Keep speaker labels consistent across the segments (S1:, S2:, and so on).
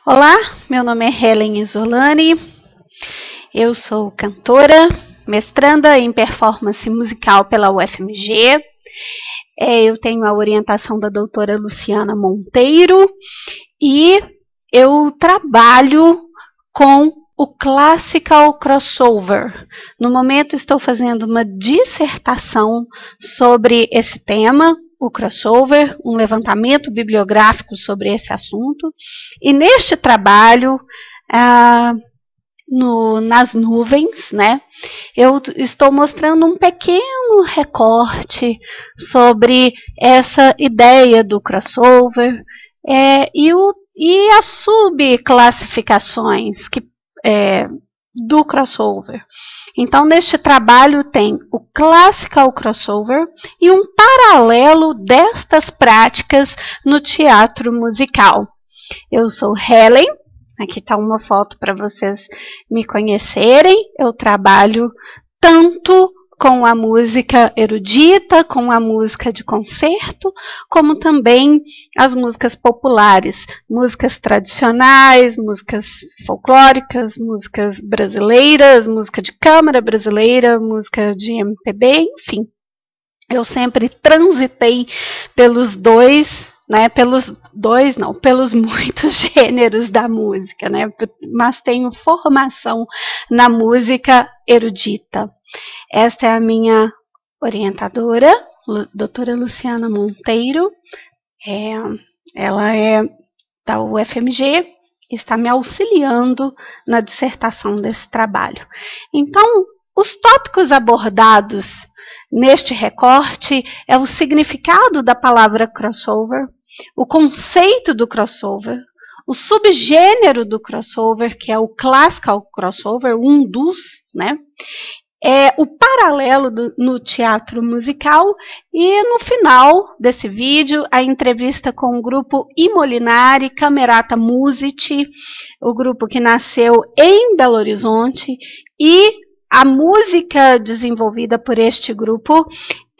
S1: Olá, meu nome é Helen Isolani, eu sou cantora, mestranda em performance musical pela UFMG, eu tenho a orientação da doutora Luciana Monteiro e eu trabalho com o Classical Crossover. No momento estou fazendo uma dissertação sobre esse tema, o crossover, um levantamento bibliográfico sobre esse assunto. E neste trabalho, nas nuvens, né, eu estou mostrando um pequeno recorte sobre essa ideia do crossover e as subclassificações do crossover. Então, neste trabalho tem o Classical Crossover e um paralelo destas práticas no teatro musical. Eu sou Helen, aqui está uma foto para vocês me conhecerem. Eu trabalho tanto com a música erudita, com a música de concerto, como também as músicas populares, músicas tradicionais, músicas folclóricas, músicas brasileiras, música de câmara brasileira, música de MPB, enfim. Eu sempre transitei pelos dois, né, pelos muitos gêneros da música, né, mas tenho formação na música erudita. Esta é a minha orientadora, doutora Luciana Monteiro. Ela é da UFMG e está me auxiliando na dissertação desse trabalho. Então, os tópicos abordados neste recorte é o significado da palavra crossover, o conceito do crossover, o subgênero do crossover, que é o classical crossover, um dos, né? O paralelo no teatro musical e no final desse vídeo a entrevista com o grupo I Molinari Camerata Musici, o grupo que nasceu em Belo Horizonte, e a música desenvolvida por este grupo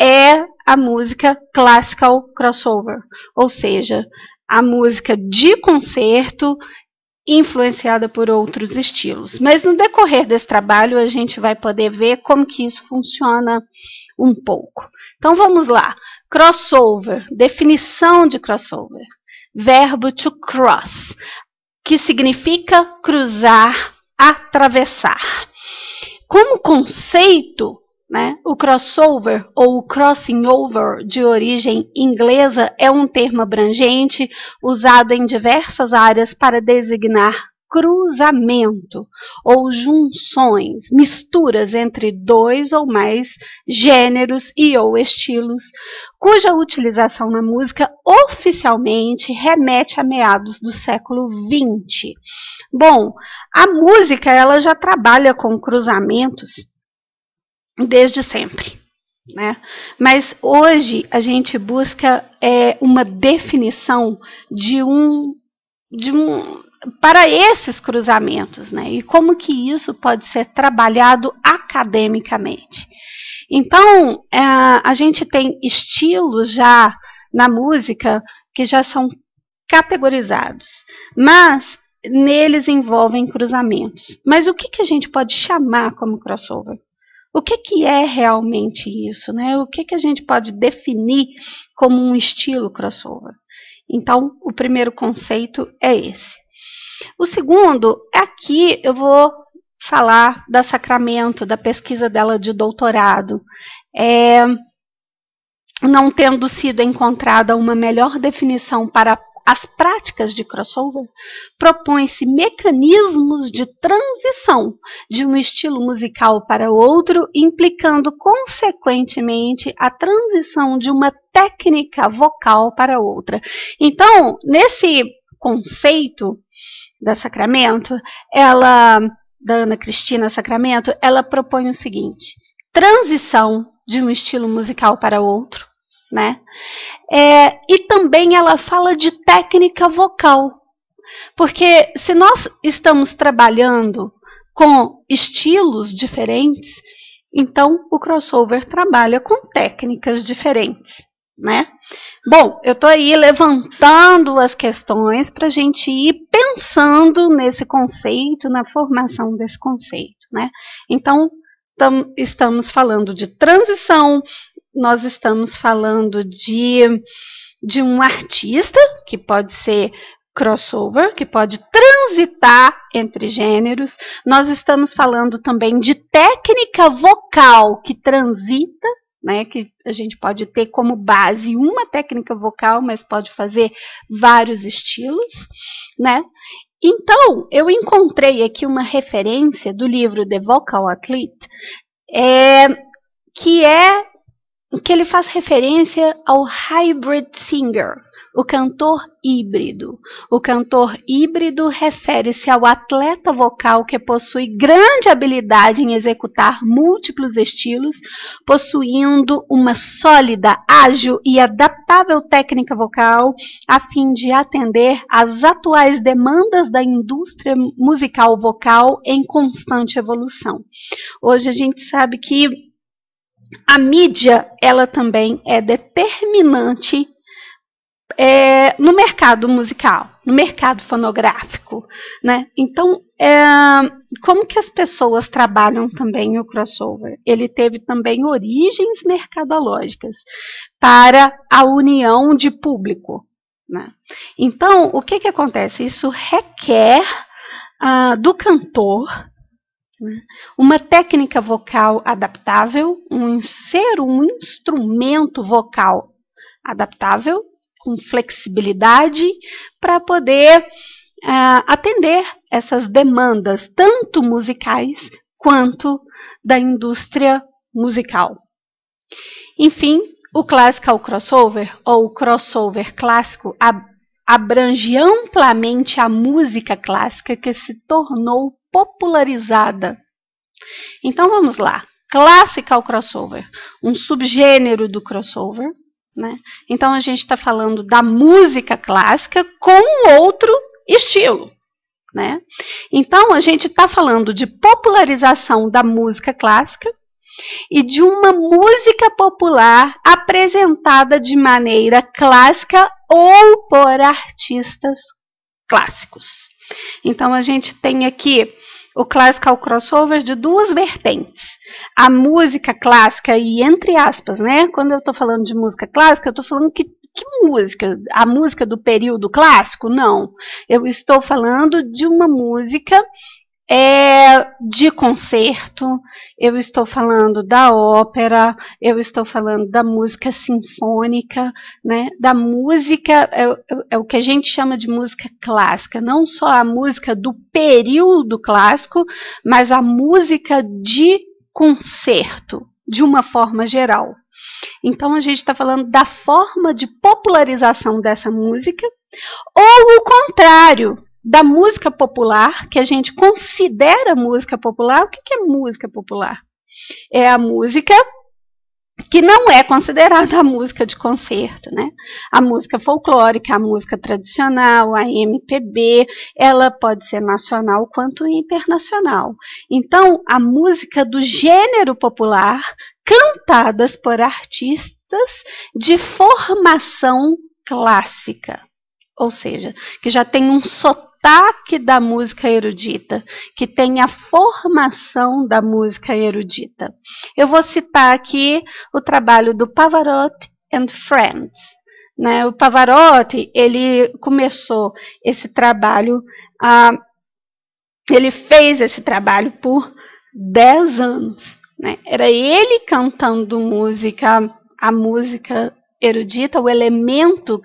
S1: é a música Classical Crossover, ou seja, a música de concerto influenciada por outros estilos. Mas no decorrer desse trabalho a gente vai poder ver como que isso funciona um pouco. Então vamos lá. Crossover, definição de crossover. Verbo to cross, que significa cruzar, atravessar. Como conceito, né, o crossover ou o crossing over de origem inglesa é um termo abrangente usado em diversas áreas para designar cruzamento ou junções, misturas entre dois ou mais gêneros e ou estilos, cuja utilização na música oficialmente remete a meados do século XX. Bom, a música ela já trabalha com cruzamentos desde sempre, né? Mas hoje a gente busca uma definição para esses cruzamentos, né? E como que isso pode ser trabalhado academicamente. Então, a gente tem estilos já na música que já são categorizados, mas neles envolvem cruzamentos. Mas o que a gente pode chamar como crossover? O que é realmente isso, né? O que a gente pode definir como um estilo crossover? Então, o primeiro conceito é esse. O segundo, aqui eu vou falar da Sacramento, da pesquisa dela de doutorado. Não tendo sido encontrada uma melhor definição para as práticas de crossover, propõe-se mecanismos de transição de um estilo musical para outro, implicando consequentemente a transição de uma técnica vocal para outra. Então, nesse conceito da Sacramento, da Ana Cristina Sacramento, ela propõe o seguinte: transição de um estilo musical para outro, né? E também ela fala de técnica vocal, porque se nós estamos trabalhando com estilos diferentes, então o crossover trabalha com técnicas diferentes. né? Bom, eu estou aí levantando as questões para a gente ir pensando nesse conceito, na formação desse conceito, né? Então, estamos falando de transição, nós estamos falando de um artista, que pode ser crossover, que pode transitar entre gêneros. Nós estamos falando também de técnica vocal que transita, né, que a gente pode ter como base uma técnica vocal, mas pode fazer vários estilos, né? Então, eu encontrei aqui uma referência do livro The Vocal Athlete, que ele faz referência ao hybrid singer, o cantor híbrido. O cantor híbrido refere-se ao atleta vocal que possui grande habilidade em executar múltiplos estilos, possuindo uma sólida, ágil e adaptável técnica vocal, a fim de atender às atuais demandas da indústria musical vocal em constante evolução. Hoje a gente sabe que a mídia, ela também é determinante no mercado musical, no mercado fonográfico, né? Então, como que as pessoas trabalham também o crossover? Ele teve também origens mercadológicas para a união de público, né? Então, o que acontece? Isso requer do cantor uma técnica vocal adaptável, ser um instrumento vocal adaptável, com flexibilidade, para poder atender essas demandas, tanto musicais quanto da indústria musical. Enfim, o classical crossover, ou crossover clássico, abrange amplamente a música clássica que se tornou popularizada. Então vamos lá. Classical crossover, um subgênero do crossover, né? Então a gente está falando da música clássica com outro estilo, né? Então a gente está falando de popularização da música clássica e de uma música popular apresentada de maneira clássica ou por artistas clássicos. Então a gente tem aqui o classical crossover de duas vertentes. A música clássica, e entre aspas, né? Quando eu estou falando de música clássica, eu estou falando que música? A música do período clássico? Não. Eu estou falando de uma música de concerto, eu estou falando da ópera, eu estou falando da música sinfônica, né? Da música, é o que a gente chama de música clássica, não só a música do período clássico, mas a música de concerto, de uma forma geral. Então a gente está falando da forma de popularização dessa música, ou o contrário, da música popular, que a gente considera música popular. O que é música popular? É a música que não é considerada a música de concerto, né? A música folclórica, a música tradicional, a MPB, ela pode ser nacional quanto internacional. Então, a música do gênero popular, cantadas por artistas de formação clássica, ou seja, que já tem um sotaque da música erudita, que tem a formação da música erudita. Eu vou citar aqui o trabalho do Pavarotti and Friends, né? O Pavarotti, ele começou esse trabalho, ele fez esse trabalho por 10 anos, né? Era ele cantando a música erudita, o elemento,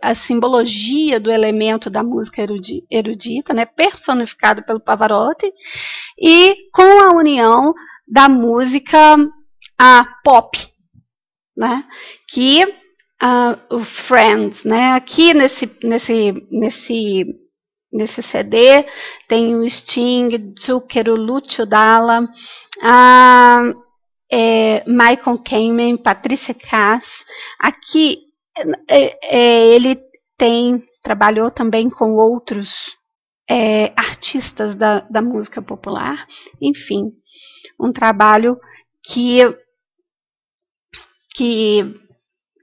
S1: a simbologia do elemento da música erudita, né, personificado pelo Pavarotti, e com a união da música pop, né, que o Friends, né, aqui nesse CD tem o Sting, Zucker, o Lúcio Dalla, Michael Kamen, Patricia Cass. Aqui ele trabalhou também com outros artistas da música popular. Enfim, um trabalho que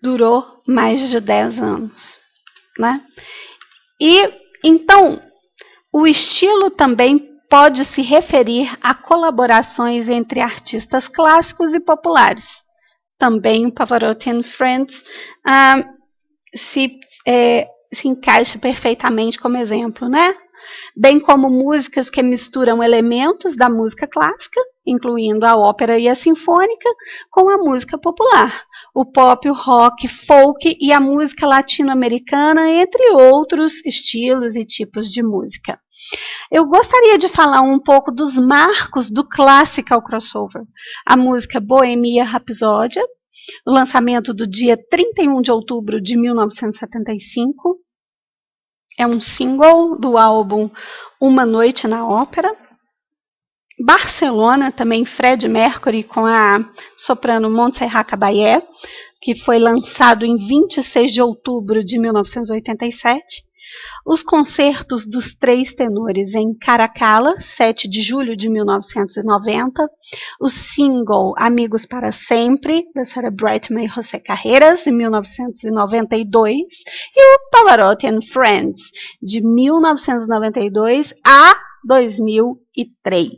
S1: durou mais de 10 anos, né? E, então, o estilo também pode se referir a colaborações entre artistas clássicos e populares. Também o Pavarotti and Friends se encaixa perfeitamente como exemplo, né? Bem como músicas que misturam elementos da música clássica, incluindo a ópera e a sinfônica, com a música popular, o pop, o rock, folk e a música latino-americana, entre outros estilos e tipos de música. Eu gostaria de falar um pouco dos marcos do classical crossover. A música Bohemia Rhapsody, o lançamento do dia 31 de outubro de 1975, é um single do álbum Uma Noite na Ópera. Barcelona, também Freddie Mercury com a soprano Montserrat Caballé, que foi lançado em 26 de outubro de 1987. Os concertos dos três tenores em Caracalla, 7 de julho de 1990. O single Amigos para Sempre, da Celebrate-Me José Carreras, em 1992. E o Pavarotti and Friends, de 1992 a 2003.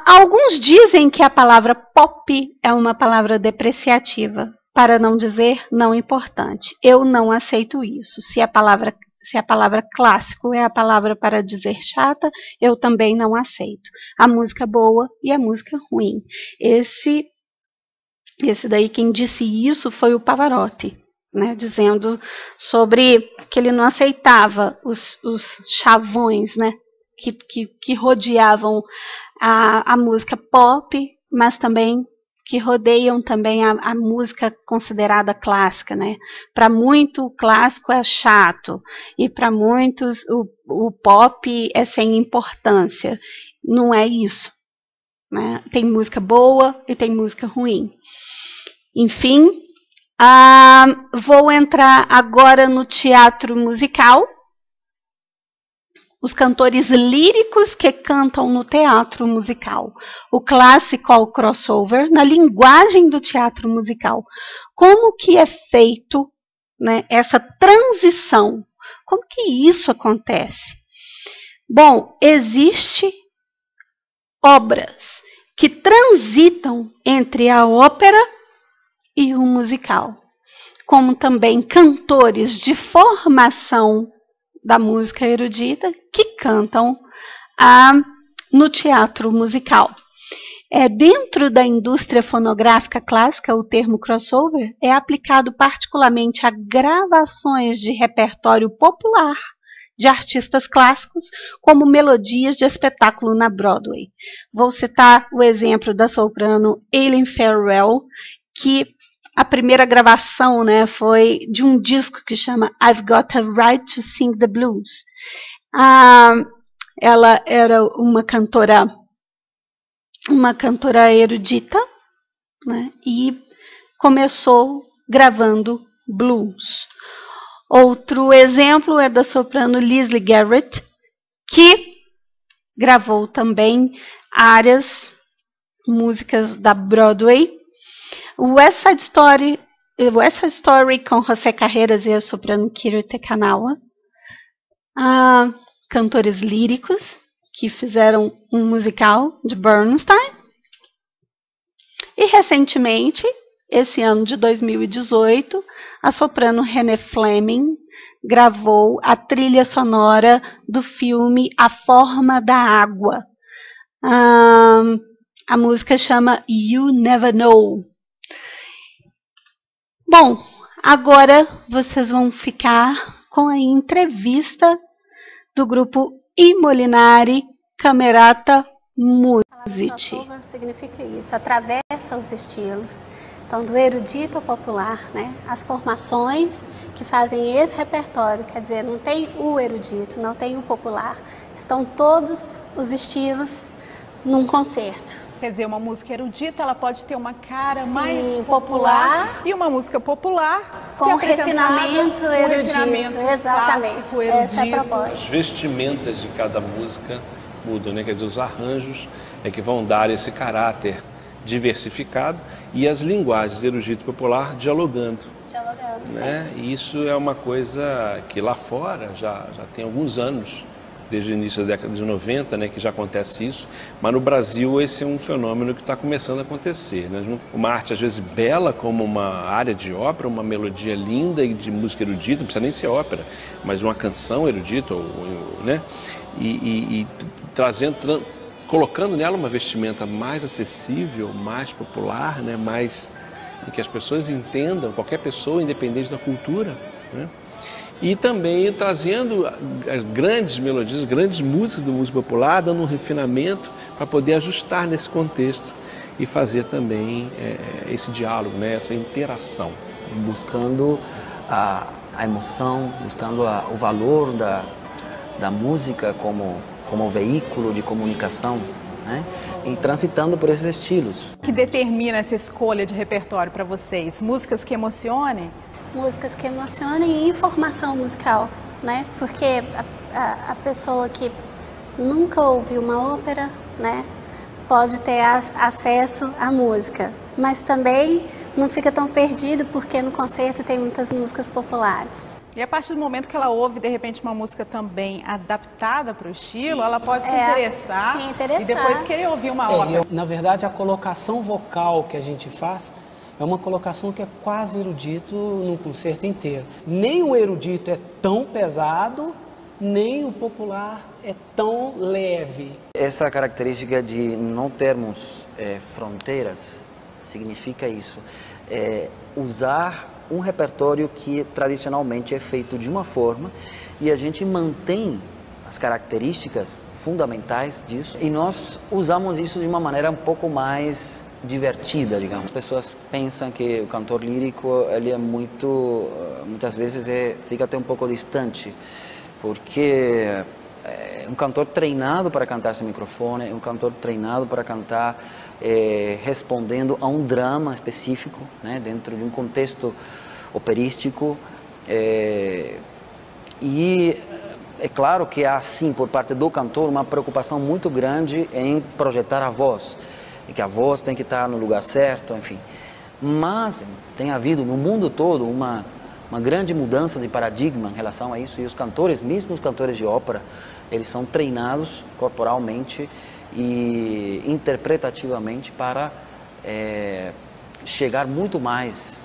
S1: Alguns dizem que a palavra pop é uma palavra depreciativa, para não dizer não importante. Eu não aceito isso. Se a palavra clássico é a palavra para dizer chata, eu também não aceito. A música boa e a música ruim. Esse daí, quem disse isso foi o Pavarotti, né, dizendo sobre que ele não aceitava os chavões, né, que rodeavam a música pop, mas também que rodeiam também a música considerada clássica, né? Para muito o clássico é chato e para muitos o pop é sem importância. Não é isso, né? Tem música boa e tem música ruim. Enfim, vou entrar agora no teatro musical. Os cantores líricos que cantam no teatro musical. O classical crossover na linguagem do teatro musical. Como que é feito, né, essa transição? Como que isso acontece? Bom, existem obras que transitam entre a ópera e o musical, como também cantores de formação da música erudita que cantam no teatro musical. Dentro da indústria fonográfica clássica, o termo crossover é aplicado particularmente a gravações de repertório popular de artistas clássicos como melodias de espetáculo na Broadway. Vou citar o exemplo da soprano Eileen Farrell, que a primeira gravação, né, foi de um disco que chama I've Got a Right to Sing the Blues. Ela era uma cantora erudita, né, e começou gravando blues. Outro exemplo é da soprano Leslie Garrett, que gravou também músicas da Broadway. O West Side Story com José Carreras e a soprano Kirite Kanawa. Cantores líricos que fizeram um musical de Bernstein. E recentemente, esse ano de 2018, a soprano Renée Fleming gravou a trilha sonora do filme A Forma da Água. A música chama You Never Know. Bom, agora vocês vão ficar com a entrevista do grupo I Molinari Camerata Musici.
S2: Crossover significa isso, atravessa os estilos, então do erudito ao popular, né? As formações que fazem esse repertório, quer dizer, não tem o erudito, não tem o popular, estão todos os estilos num concerto.
S3: Quer dizer, uma música erudita, ela pode ter uma cara
S2: Sim,
S3: mais popular e uma música popular
S2: com refinamento erudito, exatamente,
S3: erudito.
S2: Essa é a proposta.
S4: As vestimentas de cada música mudam, né? Quer dizer, os arranjos é que vão dar esse caráter diversificado e as linguagens erudito e popular dialogando.
S2: Né?
S4: E isso é uma coisa que lá fora já tem alguns anos, desde o início da década de 90, né, que já acontece isso, mas no Brasil esse é um fenômeno que está começando a acontecer. Né? Uma arte às vezes bela, como uma área de ópera, uma melodia linda e de música erudita, não precisa nem ser ópera, mas uma canção erudita, né? E colocando nela uma vestimenta mais acessível, mais popular, né? Mais em que as pessoas entendam, qualquer pessoa, independente da cultura, né? E também trazendo as grandes melodias, grandes músicas do música popular, dando um refinamento para poder ajustar nesse contexto e fazer também esse diálogo, né? Essa interação.
S5: Buscando a emoção, buscando o valor da música como veículo de comunicação, né? E transitando por esses estilos.
S3: O que determina essa escolha de repertório para vocês? Músicas que emocionem?
S2: Músicas que emocionem e informação musical, né? Porque a pessoa que nunca ouviu uma ópera, né, pode ter acesso à música, mas também não fica tão perdido porque no concerto tem muitas músicas populares.
S3: E a partir do momento que ela ouve, de repente, uma música também adaptada para o estilo, ela pode se interessar e depois querer ouvir uma ópera.
S6: Na verdade, a colocação vocal que a gente faz é uma colocação que é quase erudito num concerto inteiro. Nem o erudito é tão pesado, nem o popular é tão leve.
S5: Essa característica de não termos fronteiras significa isso. Usar um repertório que tradicionalmente é feito de uma forma e a gente mantém as características fundamentais disso e nós usamos isso de uma maneira um pouco mais divertida, digamos. As pessoas pensam que o cantor lírico ele é muitas vezes fica até um pouco distante, porque é um cantor treinado para cantar sem microfone, é um cantor treinado para cantar respondendo a um drama específico, né, dentro de um contexto operístico, e é claro que há sim por parte do cantor uma preocupação muito grande em projetar a voz, e que a voz tem que estar no lugar certo, enfim. Mas tem havido no mundo todo uma grande mudança de paradigma em relação a isso, e os cantores, mesmo os cantores de ópera, eles são treinados corporalmente e interpretativamente para chegar muito mais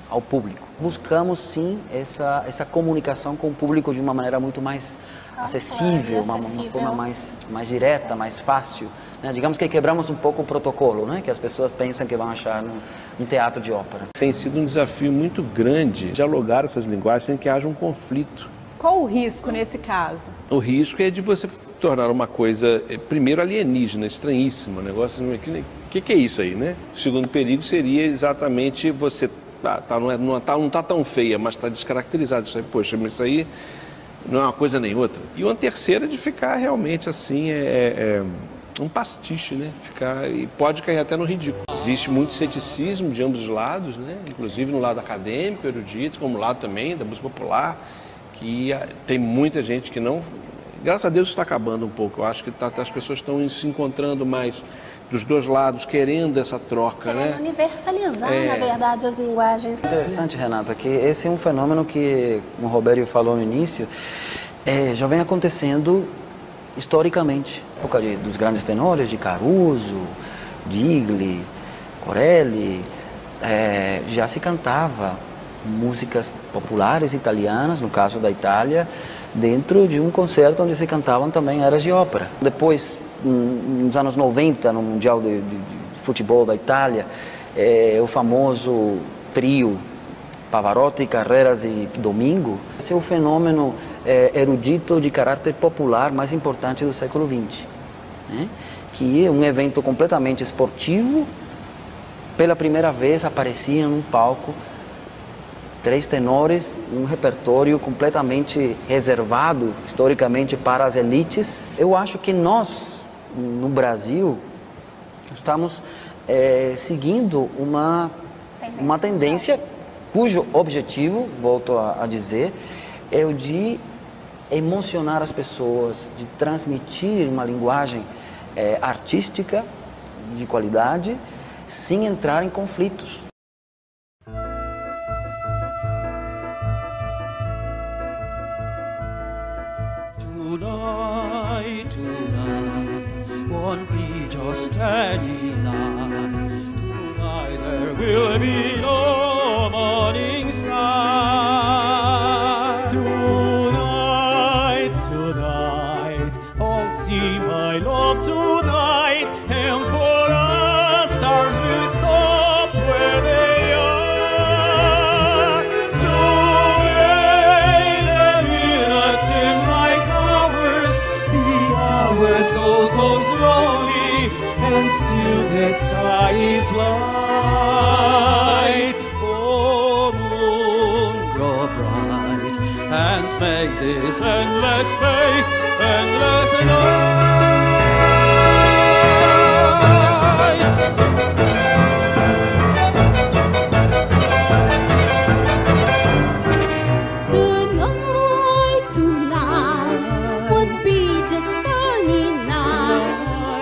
S5: ao público. Buscamos sim essa comunicação com o público de uma maneira muito mais acessível, uma forma mais direta, mais fácil, né? Digamos que quebramos um pouco o protocolo, né? Que as pessoas pensam que vão achar num teatro de ópera.
S4: Tem sido um desafio muito grande dialogar essas linguagens sem que haja um conflito.
S3: Qual o risco nesse caso?
S4: O risco é de você tornar uma coisa, primeiro, alienígena, estranhíssima, um negócio, o que é isso aí, né? O segundo perigo seria exatamente você, não está tão feia, mas está descaracterizado, isso aí, poxa, mas isso aí não é uma coisa nem outra. E uma terceira é de ficar realmente assim, um pastiche, né? E pode cair até no ridículo. Existe muito ceticismo de ambos os lados, né? Inclusive no lado acadêmico, erudito, como no lado também da música popular, que tem muita gente que não... Graças a Deus isso está acabando um pouco. Eu acho que as pessoas estão se encontrando mais dos dois lados, querendo essa troca,
S2: né? Universalizar, na verdade, as linguagens.
S5: Interessante, Renata, que esse é um fenômeno que o Robério falou no início, já vem acontecendo historicamente. Na época dos grandes tenores, de Caruso, Digli, Corelli, já se cantava músicas populares italianas, no caso da Itália, dentro de um concerto onde se cantavam também áreas de ópera. Depois, nos anos 90, no Mundial de Futebol da Itália, o famoso trio Pavarotti, Carreras e Domingo, esse é o fenômeno erudito de caráter popular mais importante do século XX, né? Que é um evento completamente esportivo. Pela primeira vez aparecia num palco 3 tenores, um repertório completamente reservado historicamente para as elites. Eu acho que nós, no Brasil, estamos seguindo uma tendência cujo objetivo, volto a dizer, é o de emocionar as pessoas, de transmitir uma linguagem artística de qualidade, sem entrar em conflitos.
S7: Tonight, tonight, won't be just any night. Tonight there will be no morning star. Tonight, tonight, I'll see my love tonight, and for us stars will stop where they are. Tonight there will not seem like hours. The hours go so slowly, and still the sky is light. Oh, moon, grow bright, and make this endless day endless night.
S8: Tonight, tonight, would be just any night.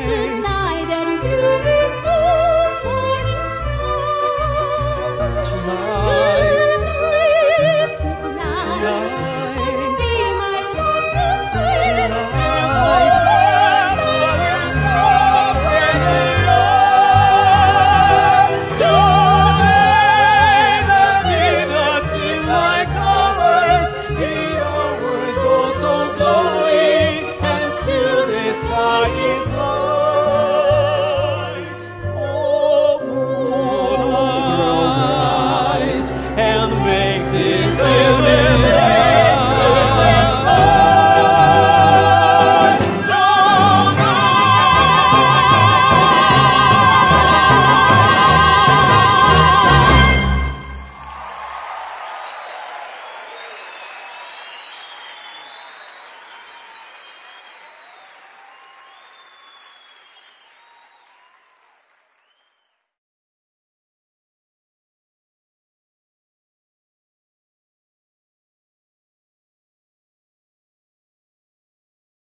S8: Tonight there will be no morning star. Tonight, tonight, I'll see my love tonight. And for us will stop where they are.
S7: Tonight there will not seem like hours. The hours go so slow.